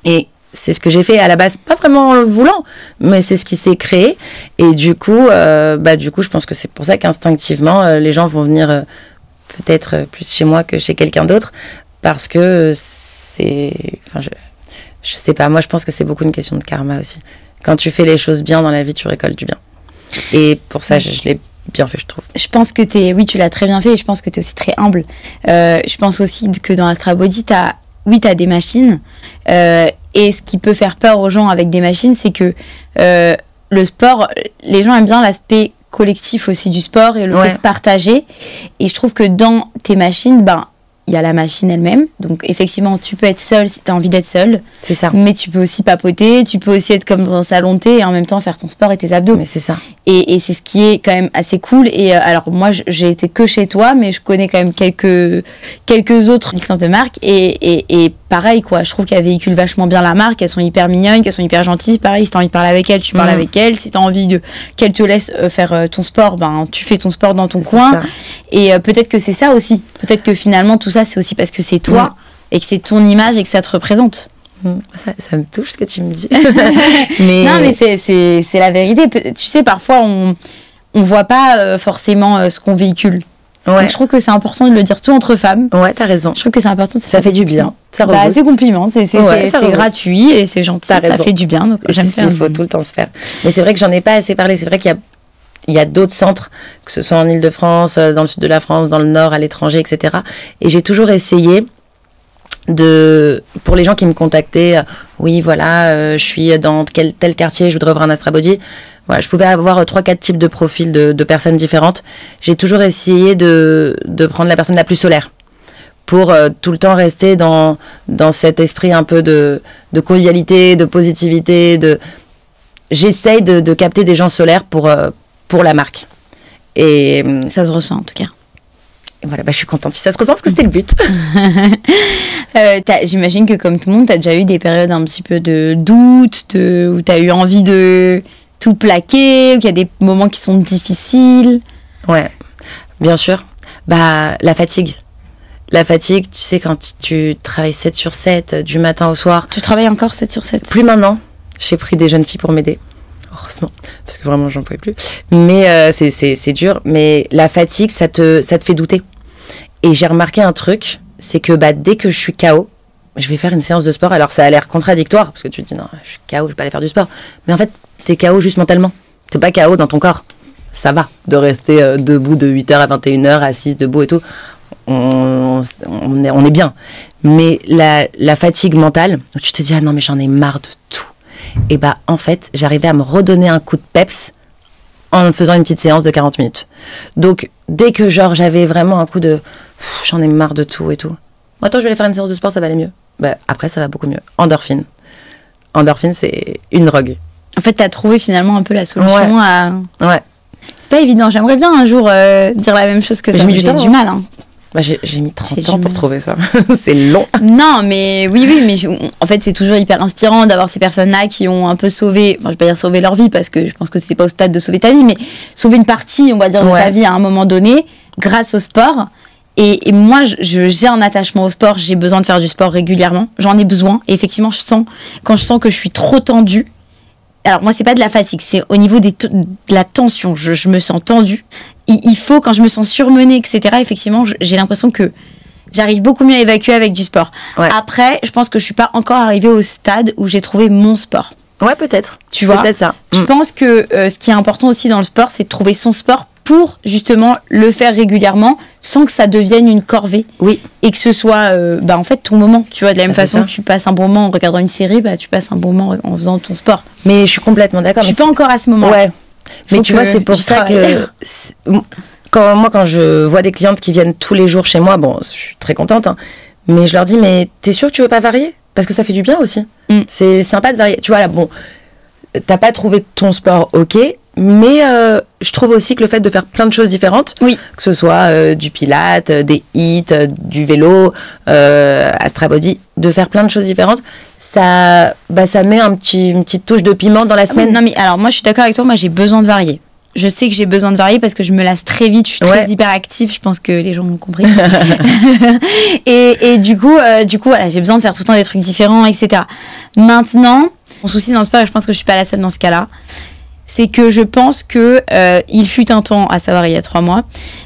[SPEAKER 1] Et c'est ce que j'ai fait à la base, pas vraiment en le voulant, mais c'est ce qui s'est créé. Et du coup, je pense que c'est pour ça qu'instinctivement, les gens vont venir peut-être plus chez moi que chez quelqu'un d'autre, parce que c'est... je sais pas, moi je pense que c'est beaucoup une question de karma aussi. Quand tu fais les choses bien dans la vie, tu récoltes du bien. Et pour ça, je l'ai bien fait, je trouve.
[SPEAKER 2] Je pense que tu l'as très bien fait, et je pense que tu es aussi très humble. Je pense aussi que dans Astra Body, t'as des machines, et ce qui peut faire peur aux gens avec des machines, c'est que le sport, les gens aiment bien l'aspect collectif aussi du sport et le fait de partager. Et je trouve que dans tes machines, il y a la machine elle-même. Donc, effectivement, tu peux être seule si tu as envie d'être seule.
[SPEAKER 1] C'est ça.
[SPEAKER 2] Mais tu peux aussi papoter, tu peux aussi être comme dans un salon de thé et en même temps faire ton sport et tes abdos.
[SPEAKER 1] Mais c'est ça.
[SPEAKER 2] Et c'est ce qui est quand même assez cool. Et alors, moi, j'ai été que chez toi, mais je connais quand même quelques autres licences de marque. Et pareil, quoi. Je trouve qu'elles véhiculent vachement bien la marque. Elles sont hyper mignonnes, qu'elles sont hyper gentilles. Pareil, si tu as envie de parler avec elles, tu parles avec elles. Si tu as envie qu'elles te laissent faire ton sport, tu fais ton sport dans ton coin. Ça. Et peut-être que c'est ça aussi. Peut-être que finalement, tout ça, c'est aussi parce que c'est toi et que c'est ton image et que ça te représente.
[SPEAKER 1] Ça me touche ce que tu me dis.
[SPEAKER 2] Non, mais c'est la vérité. Tu sais, parfois, on voit pas forcément ce qu'on véhicule. Ouais. Donc, je trouve que c'est important de le dire tout entre femmes.
[SPEAKER 1] Ouais, t'as raison.
[SPEAKER 2] Je trouve que c'est important.
[SPEAKER 1] Ça fait du bien.
[SPEAKER 2] Ça c'est compliment. C'est gratuit et c'est gentil. Ça fait du bien. Donc
[SPEAKER 1] j'aime ça. Il faut tout le temps se faire. Mais c'est vrai que j'en ai pas assez parlé. C'est vrai qu'il y a d'autres centres, que ce soit en Île-de-France, dans le sud de la France, dans le Nord, à l'étranger, etc. Et j'ai toujours essayé pour les gens qui me contactaient, oui, voilà, je suis dans tel quartier, je voudrais ouvrir un Astra Body. Voilà, je pouvais avoir 3-4 types de profils de personnes différentes. J'ai toujours essayé de prendre la personne la plus solaire pour tout le temps rester dans cet esprit un peu de convivialité, de positivité. J'essaye de capter des gens solaires pour la marque. Et
[SPEAKER 2] ça se ressent en tout cas.
[SPEAKER 1] Et voilà, je suis contente si ça se ressent parce que c'était le but.
[SPEAKER 2] J'imagine que comme tout le monde, tu as déjà eu des périodes un petit peu de doute, où tu as eu envie de tout plaquer, où il y a des moments qui sont difficiles.
[SPEAKER 1] Ouais, bien sûr. La fatigue. La fatigue, tu sais, quand tu travailles 7/7, du matin au soir.
[SPEAKER 2] Tu travailles encore 7/7 ?
[SPEAKER 1] Plus maintenant. J'ai pris des jeunes filles pour m'aider. Heureusement, parce que vraiment, j'en pouvais plus. Mais c'est dur. Mais la fatigue, ça te fait douter. Et j'ai remarqué un truc, c'est que dès que je suis KO, je vais faire une séance de sport. Alors, ça a l'air contradictoire, parce que tu te dis, non, je suis KO, je vais pas aller faire du sport. Mais en fait, t'es KO juste mentalement. T'es pas KO dans ton corps. Ça va de rester debout de 8h à 21h, assise, debout et tout. On est bien. Mais la fatigue mentale, tu te dis, ah non, mais j'en ai marre de tout. Et en fait, j'arrivais à me redonner un coup de peps en faisant une petite séance de 40 minutes. Donc, dès que j'avais vraiment un coup de j'en ai marre de tout et tout. Attends, je vais aller faire une séance de sport, ça va aller mieux. Après, ça va beaucoup mieux. Endorphine. Endorphine, c'est une drogue.
[SPEAKER 2] En fait, t'as trouvé finalement un peu la solution à...
[SPEAKER 1] Ouais.
[SPEAKER 2] C'est pas évident. J'aimerais bien un jour dire la même chose que ça.
[SPEAKER 1] J'ai
[SPEAKER 2] du mal, hein.
[SPEAKER 1] J'ai mis 30 ans pour trouver ça. C'est long.
[SPEAKER 2] Non, mais oui, mais en fait, c'est toujours hyper inspirant d'avoir ces personnes-là qui ont un peu sauvé, je vais pas dire sauver leur vie, parce que je pense que c'était pas au stade de sauver ta vie, mais sauver une partie, on va dire, de ta vie à un moment donné, grâce au sport. Et moi, j'ai un attachement au sport, j'ai besoin de faire du sport régulièrement, j'en ai besoin. Et effectivement, quand je sens que je suis trop tendue, alors moi, c'est pas de la fatigue, c'est au niveau de la tension, je me sens tendue. Il faut, quand je me sens surmenée, etc., effectivement, j'ai l'impression que j'arrive beaucoup mieux à évacuer avec du sport. Ouais. Après, je pense que je suis pas encore arrivée au stade où j'ai trouvé mon sport.
[SPEAKER 1] Ouais, peut-être.
[SPEAKER 2] Tu vois,
[SPEAKER 1] c'est peut-être ça.
[SPEAKER 2] Je pense que ce qui est important aussi dans le sport, c'est de trouver son sport pour justement le faire régulièrement sans que ça devienne une corvée.
[SPEAKER 1] Oui.
[SPEAKER 2] Et que ce soit en fait ton moment. Tu vois, de la même façon que tu passes un bon moment en regardant une série, tu passes un bon moment en faisant ton sport.
[SPEAKER 1] Mais je suis complètement d'accord.
[SPEAKER 2] Je suis pas encore à ce moment-là.
[SPEAKER 1] Ouais. Mais tu vois, c'est pour ça que quand je vois des clientes qui viennent tous les jours chez moi, je suis très contente, hein, mais je leur dis, mais t'es sûre que tu veux pas varier ? Parce que ça fait du bien aussi. C'est sympa de varier. Tu vois, là, t'as pas trouvé ton sport, ok, mais je trouve aussi que le fait de faire plein de choses différentes, que ce soit du pilates, des hits, du vélo, Astra Body, de faire plein de choses différentes, ça met une petite touche de piment dans la semaine.
[SPEAKER 2] Non, mais alors moi je suis d'accord avec toi, moi j'ai besoin de varier. Je sais que j'ai besoin de varier parce que je me lasse très vite, je suis très hyperactive, je pense que les gens ont compris. et du coup, voilà, j'ai besoin de faire tout le temps des trucs différents, etc. Maintenant, mon souci dans le sport, et je pense que je suis pas la seule dans ce cas-là, c'est que je pense que il fut un temps, à savoir il y a 3 mois,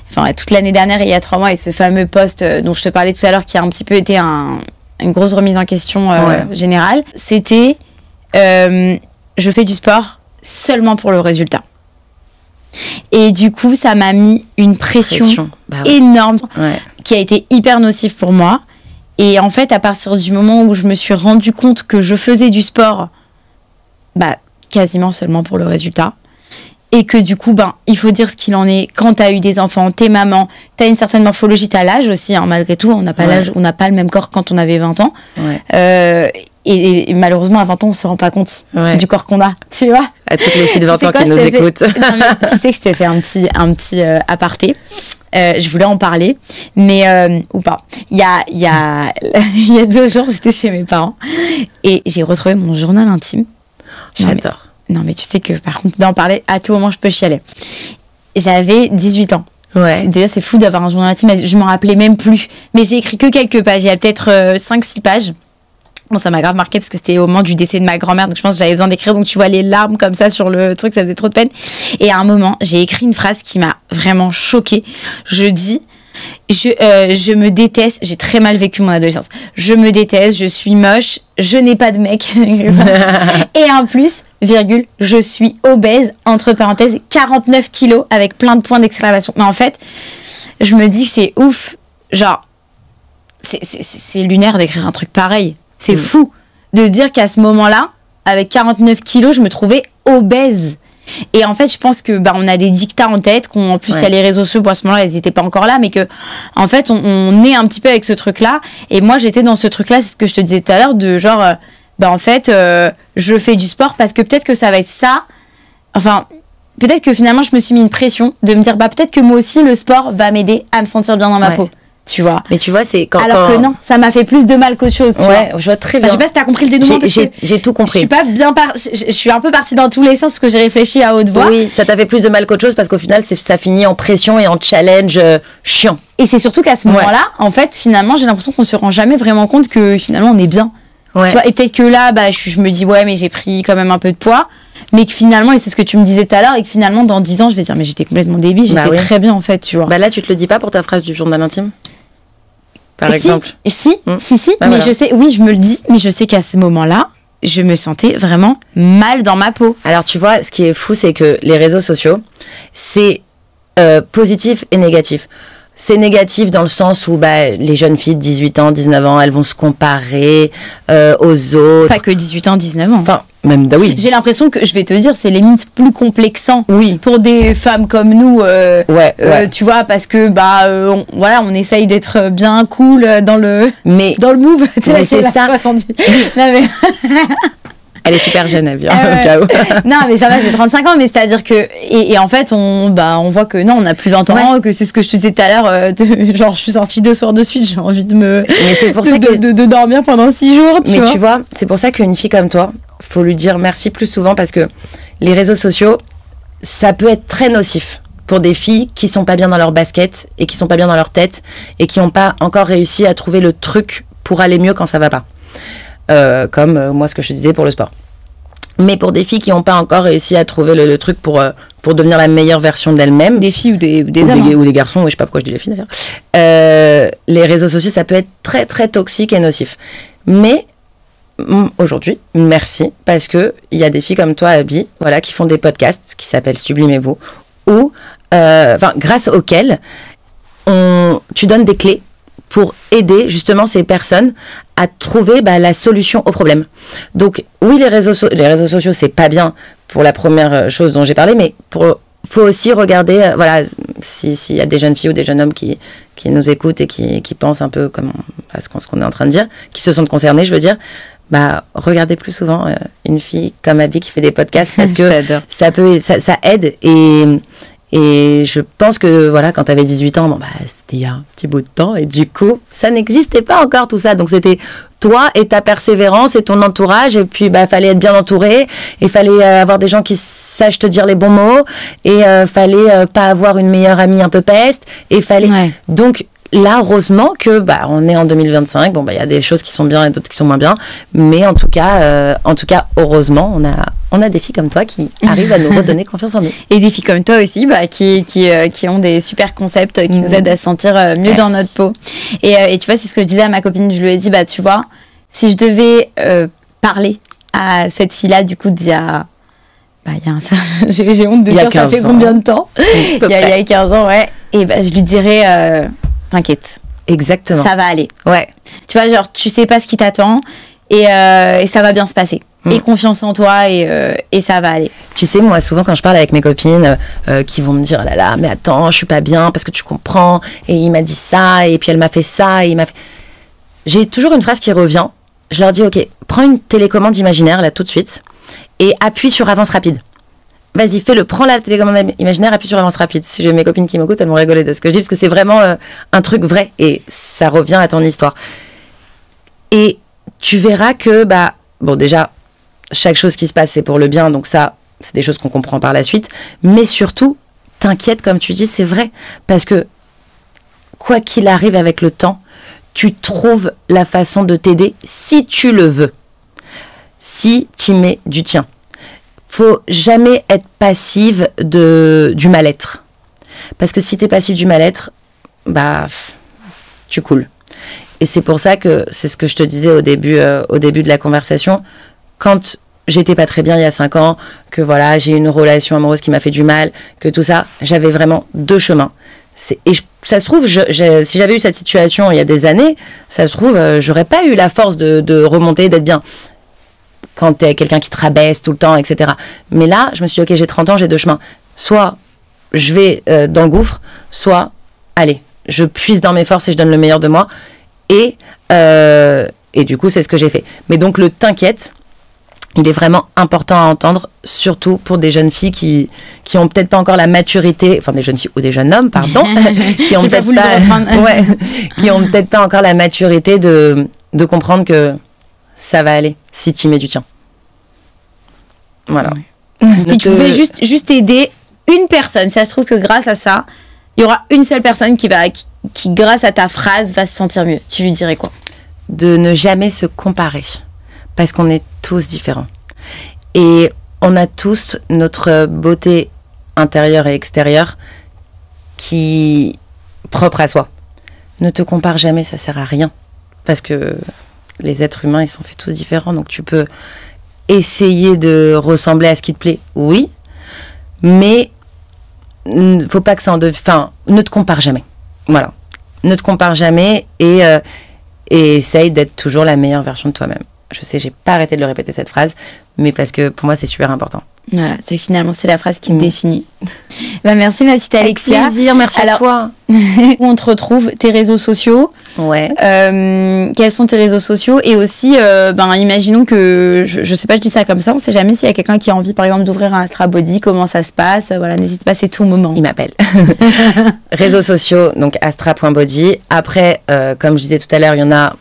[SPEAKER 2] enfin toute l'année dernière et il y a 3 mois, et ce fameux post dont je te parlais tout à l'heure qui a un petit peu été une grosse remise en question générale, c'était je fais du sport seulement pour le résultat. Et du coup, ça m'a mis une pression énorme qui a été hyper nocive pour moi. Et en fait, à partir du moment où je me suis rendu compte que je faisais du sport quasiment seulement pour le résultat, et que du coup, il faut dire ce qu'il en est. Quand t'as eu des enfants, t'es maman, t'as une certaine morphologie, t'as l'âge aussi, hein, malgré tout, on n'a pas l'âge, on n'a pas le même corps quand on avait 20 ans. Et malheureusement, à 20 ans, on se rend pas compte du corps qu'on a, tu vois.
[SPEAKER 1] À toutes les filles de 20 ans qui nous écoutent.
[SPEAKER 2] Non, mais tu sais que je t'ai fait un petit aparté. Je voulais en parler, mais ou pas. Il y a 2 jours, j'étais chez mes parents et j'ai retrouvé mon journal intime.
[SPEAKER 1] J'adore.
[SPEAKER 2] Non, mais tu sais que par contre, d'en parler, à tout moment, je peux chialer. J'avais 18 ans. Déjà, c'est fou d'avoir un journal intime. Je m'en rappelais même plus. Mais j'ai écrit que quelques pages. Il y a peut-être 5-6 pages. Bon, ça m'a grave marqué parce que c'était au moment du décès de ma grand-mère. Donc, je pense que j'avais besoin d'écrire. Donc, tu vois les larmes comme ça sur le truc. Ça faisait trop de peine. Et à un moment, j'ai écrit une phrase qui m'a vraiment choquée. Je dis... Je me déteste, j'ai très mal vécu mon adolescence. Je me déteste, je suis moche, je n'ai pas de mec. Et en plus, virgule, je suis obèse, entre parenthèses, 49 kilos avec plein de points d'exclamation. Mais en fait, je me dis que c'est ouf. Genre, c'est lunaire d'écrire un truc pareil. C'est fou de dire qu'à ce moment-là, avec 49 kilos, je me trouvais obèse. Et en fait, je pense que on a des dictats en tête, qu'en plus il y a les réseaux sociaux, à ce moment-là, ils n'étaient pas encore là, mais que en fait, on est un petit peu avec ce truc-là. Et moi, j'étais dans ce truc-là, c'est ce que je te disais tout à l'heure, de genre, en fait, je fais du sport parce que peut-être que ça va être ça. Enfin, peut-être que finalement, je me suis mis une pression de me dire, peut-être que moi aussi, le sport va m'aider à me sentir bien dans ma peau. Tu vois.
[SPEAKER 1] Mais tu vois, c'est quand.
[SPEAKER 2] Alors que non, ça m'a fait plus de mal qu'autre chose. Tu vois.
[SPEAKER 1] Je vois très bien.
[SPEAKER 2] Je sais pas si t'as compris le dénouement.
[SPEAKER 1] J'ai tout compris.
[SPEAKER 2] Je suis pas bien je suis un peu partie dans tous les sens parce que j'ai réfléchi à haute voix.
[SPEAKER 1] Oui, ça t'a fait plus de mal qu'autre chose parce qu'au final, ça finit en pression et en challenge chiant.
[SPEAKER 2] Et c'est surtout qu'à ce moment-là, en fait, finalement, j'ai l'impression qu'on se rend jamais vraiment compte que finalement, on est bien. Ouais. Tu vois, et peut-être que là, je me dis, mais j'ai pris quand même un peu de poids. Mais que finalement, et c'est ce que tu me disais tout à l'heure, et que finalement, dans 10 ans, je vais dire, mais j'étais complètement débile, j'étais très bien, en fait, tu vois.
[SPEAKER 1] Là, tu te le dis pas pour ta phrase du journal intime, par exemple.
[SPEAKER 2] Si, mais je sais, oui, je me le dis, mais je sais qu'à ce moment-là, je me sentais vraiment mal dans ma peau.
[SPEAKER 1] Alors, tu vois, ce qui est fou, c'est que les réseaux sociaux, c'est positif et négatif. C'est négatif dans le sens où les jeunes filles de 18 ans, 19 ans, elles vont se comparer aux autres.
[SPEAKER 2] Pas que 18 ans, 19 ans.
[SPEAKER 1] Enfin, même, oui.
[SPEAKER 2] J'ai l'impression que, je vais te dire, c'est limite plus complexant pour des femmes comme nous. Tu vois, parce que, on essaye d'être bien cool dans le move.
[SPEAKER 1] Mais c'est ça.
[SPEAKER 2] 70. Non, mais...
[SPEAKER 1] Elle est super jeune, elle vient, au cas où.
[SPEAKER 2] Non, mais ça va, j'ai 35 ans, mais c'est-à-dire que... Et en fait, on voit que non, on a plus 20 ans, que c'est ce que je te disais tout à l'heure, genre, je suis sortie 2 soirs de suite, j'ai envie de me...
[SPEAKER 1] Mais c'est pour ça
[SPEAKER 2] de dormir pendant 6 jours, tu vois.
[SPEAKER 1] Mais tu vois, c'est pour ça qu'une fille comme toi, faut lui dire merci plus souvent, parce que les réseaux sociaux, ça peut être très nocif pour des filles qui sont pas bien dans leur basket, et qui sont pas bien dans leur tête, et qui n'ont pas encore réussi à trouver le truc pour aller mieux quand ça va pas. Comme moi ce que je te disais pour le sport. Mais pour des filles qui n'ont pas encore réussi à trouver le truc pour devenir la meilleure version d'elles-mêmes.
[SPEAKER 2] Des filles ou des hommes.
[SPEAKER 1] Ou des garçons, je sais pas pourquoi je dis les filles d'ailleurs. Les réseaux sociaux, ça peut être très très toxique et nocif. Mais aujourd'hui, merci, parce qu'il y a des filles comme toi, Abby, qui font des podcasts qui s'appellent Sublimez-vous, où, grâce auxquels tu donnes des clés pour aider justement ces personnes à trouver la solution au problème. Donc oui, les réseaux sociaux, c'est pas bien pour la première chose dont j'ai parlé, mais faut aussi regarder, s'il y a des jeunes filles ou des jeunes hommes qui nous écoutent et qui pensent un peu comme à ce qu'on est en train de dire, qui se sentent concernés, je veux dire, regardez plus souvent une fille comme Abby qui fait des podcasts, parce que ça aide. Et je pense que quand tu avais 18 ans, c'était il y a un petit bout de temps, et du coup, ça n'existait pas encore tout ça. Donc c'était toi et ta persévérance et ton entourage, et puis fallait être bien entouré, et fallait avoir des gens qui sachent te dire les bons mots, et fallait pas avoir une meilleure amie un peu peste, et fallait... Donc là, heureusement que on est en 2025, il y a des choses qui sont bien et d'autres qui sont moins bien, mais en tout cas, heureusement, on a des filles comme toi qui arrivent à nous redonner confiance en nous.
[SPEAKER 2] Et des filles comme toi aussi, qui ont des super concepts qui nous aident à se sentir mieux dans notre peau. Et tu vois, c'est ce que je disais à ma copine, je lui ai dit, tu vois, si je devais parler à cette fille-là, du coup, d'il y a... j'ai honte de dire ça fait combien de temps. Il y a 15 ans, et je lui dirais... T'inquiète.
[SPEAKER 1] Exactement.
[SPEAKER 2] Ça va aller.
[SPEAKER 1] Ouais.
[SPEAKER 2] Tu vois, genre, tu sais pas ce qui t'attend et ça va bien se passer. Et confiance en toi et ça va aller.
[SPEAKER 1] Tu sais, moi, souvent, quand je parle avec mes copines qui vont me dire, oh là là, mais attends, je suis pas bien parce que tu comprends, et il m'a dit ça, et puis elle m'a fait ça, et il m'a fait... J'ai toujours une phrase qui revient. Je leur dis, ok, prends une télécommande imaginaire, là, tout de suite, et appuie sur avance rapide. Vas-y, fais-le, prends la télécommande imaginaire, appuie sur avance rapide. Si j'ai mes copines qui m'écoutent, elles vont rigoler de ce que je dis, parce que c'est vraiment un truc vrai, et ça revient à ton histoire. Et tu verras que, déjà, chaque chose qui se passe, c'est pour le bien, donc ça, c'est des choses qu'on comprend par la suite, mais surtout, t'inquiète, comme tu dis, c'est vrai, parce que, quoi qu'il arrive avec le temps, tu trouves la façon de t'aider si tu le veux, si tu mets du tien. Faut jamais être passive du mal-être. Parce que si t'es passive du mal-être, tu coules. Et c'est pour ça que, c'est ce que je te disais au début de la conversation, quand j'étais pas très bien il y a 5 ans, que j'ai eu une relation amoureuse qui m'a fait du mal, que tout ça, j'avais vraiment 2 chemins. Et ça se trouve, si j'avais eu cette situation il y a des années, ça se trouve, j'aurais pas eu la force de remonter, d'être bien. Quand t'es quelqu'un qui te rabaisse tout le temps, etc. Mais là, je me suis dit, ok, j'ai 30 ans, j'ai 2 chemins. Soit je vais dans le gouffre, soit, allez, je puise dans mes forces et je donne le meilleur de moi. Et du coup, c'est ce que j'ai fait. Mais donc, le t'inquiète, il est vraiment important à entendre, surtout pour des jeunes filles qui ont peut-être pas encore la maturité, enfin des jeunes filles ou des jeunes hommes, pardon, qui ont peut-être qui ont peut-être pas encore la maturité de comprendre que ça va aller si tu mets du tien. Voilà.
[SPEAKER 2] Ouais. Si tu pouvais juste aider une personne, ça se trouve que grâce à ça, il y aura une seule personne qui grâce à ta phrase, va se sentir mieux. Tu lui dirais quoi?
[SPEAKER 1] De ne jamais se comparer. Parce qu'on est tous différents. Et on a tous notre beauté intérieure et extérieure qui propre à soi. Ne te compare jamais, ça sert à rien. Parce que les êtres humains, ils sont faits tous différents. Donc tu peux essayer de ressembler à ce qui te plaît, oui. Mais faut pas que ça ne te compare jamais. Voilà. Ne te compare jamais et essaye d'être toujours la meilleure version de toi-même. Je sais, j'ai pas arrêté de le répéter cette phrase, mais parce que pour moi, c'est super important.
[SPEAKER 2] Voilà, c'est la phrase qui te définit. Bah, merci ma petite Alexia.
[SPEAKER 1] Avec plaisir, merci à toi.
[SPEAKER 2] Où on te retrouve, tes réseaux sociaux.
[SPEAKER 1] Ouais.
[SPEAKER 2] Quels sont tes réseaux sociaux? Et aussi, imaginons que, je sais pas, je dis ça comme ça, on sait jamais s'il y a quelqu'un qui a envie, par exemple, d'ouvrir un Astra Body, comment ça se passe. Voilà, n'hésite pas, c'est ton moment.
[SPEAKER 1] Il m'appelle. Réseaux sociaux, donc astra.body. Après, comme je disais tout à l'heure, il y en a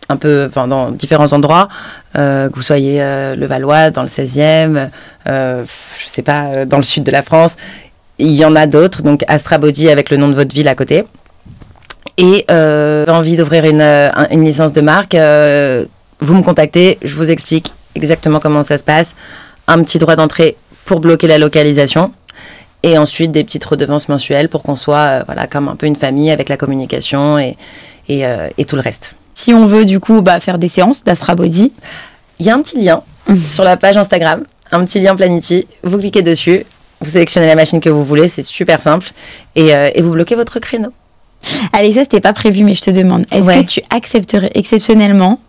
[SPEAKER 1] un peu, dans différents endroits, que vous soyez le Valois, dans le 16e, je sais pas, dans le sud de la France. Il y en a d'autres, donc Astra Body avec le nom de votre ville à côté. Et envie d'ouvrir une licence de marque, vous me contactez, je vous explique exactement comment ça se passe. Un petit droit d'entrée pour bloquer la localisation. Et ensuite des petites redevances mensuelles pour qu'on soit comme un peu une famille avec la communication et tout le reste.
[SPEAKER 2] Si on veut du coup faire des séances d'Astra Body,
[SPEAKER 1] il y a un petit lien sur la page Instagram, un petit lien Planity. Vous cliquez dessus, vous sélectionnez la machine que vous voulez, c'est super simple, et vous bloquez votre créneau.
[SPEAKER 2] Alexia, c'était pas prévu, mais je te demande, est-ce que tu accepterais exceptionnellement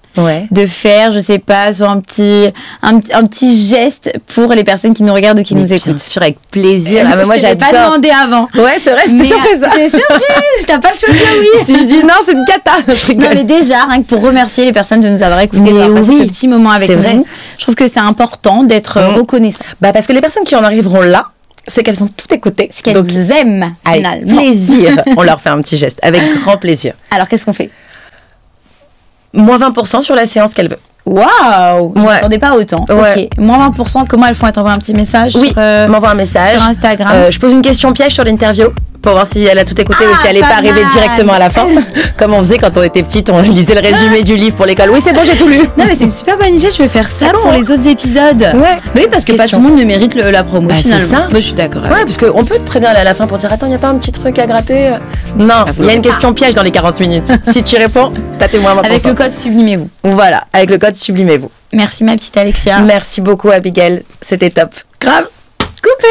[SPEAKER 2] de faire, je sais pas, soit un petit geste pour les personnes qui nous regardent ou qui nous écoutent?
[SPEAKER 1] Bien sûr, avec plaisir.
[SPEAKER 2] Ah, mais moi, j'adore. Je t'ai pas demandé avant.
[SPEAKER 1] Ouais, c'est vrai, c'était surprise.
[SPEAKER 2] C'est surprise. T'as pas le choix de dire oui.
[SPEAKER 1] Si je dis non, c'est une cata. Je rigole.
[SPEAKER 2] Non, mais déjà, rien que pour remercier les personnes de nous avoir écoutés, d'avoir passé ce petit moment avec nous. Je trouve que c'est important d'être reconnaissant.
[SPEAKER 1] Parce que les personnes qui en arriveront là, c'est qu'elles ont tout écouté.
[SPEAKER 2] Ce qu'elles aiment, finalement.
[SPEAKER 1] Avec plaisir. On leur fait un petit geste, avec grand plaisir.
[SPEAKER 2] Alors, qu'est-ce qu'on fait?
[SPEAKER 1] Moins 20% sur la séance qu'elle veut.
[SPEAKER 2] Waouh! Je m'attendais pas autant.
[SPEAKER 1] Ouais.
[SPEAKER 2] Ok. Moins 20%, comment elles font? Elles t'envoient un petit message?
[SPEAKER 1] Oui, m'envoie un message.
[SPEAKER 2] Sur Instagram.
[SPEAKER 1] Je pose une question piège sur l'interview pour voir si elle a tout écouté ou si elle n'est pas arrivée directement à la fin. Comme on faisait quand on était petite, on lisait le résumé du livre pour l'école. Oui, c'est bon, j'ai tout lu.
[SPEAKER 2] Non, mais c'est une super bonne idée. Je vais faire ça pour les autres épisodes.
[SPEAKER 1] Ouais.
[SPEAKER 2] Oui, parce que pas tout le monde ne mérite la promo finalement.
[SPEAKER 1] C'est ça.
[SPEAKER 2] Moi, je suis d'accord.
[SPEAKER 1] Ouais, parce qu'on peut très bien aller à la fin pour dire attends, il n'y a pas un petit truc à gratter? Non, il y a une question piège dans les 40 minutes. Si tu réponds, t'as tes moins 20%.
[SPEAKER 2] Avec le code Sublimez-vous.
[SPEAKER 1] Voilà, avec le code Sublimez-vous.
[SPEAKER 2] Merci ma petite Alexia.
[SPEAKER 1] Merci beaucoup Abigail, c'était top.
[SPEAKER 2] Grave. Coupé.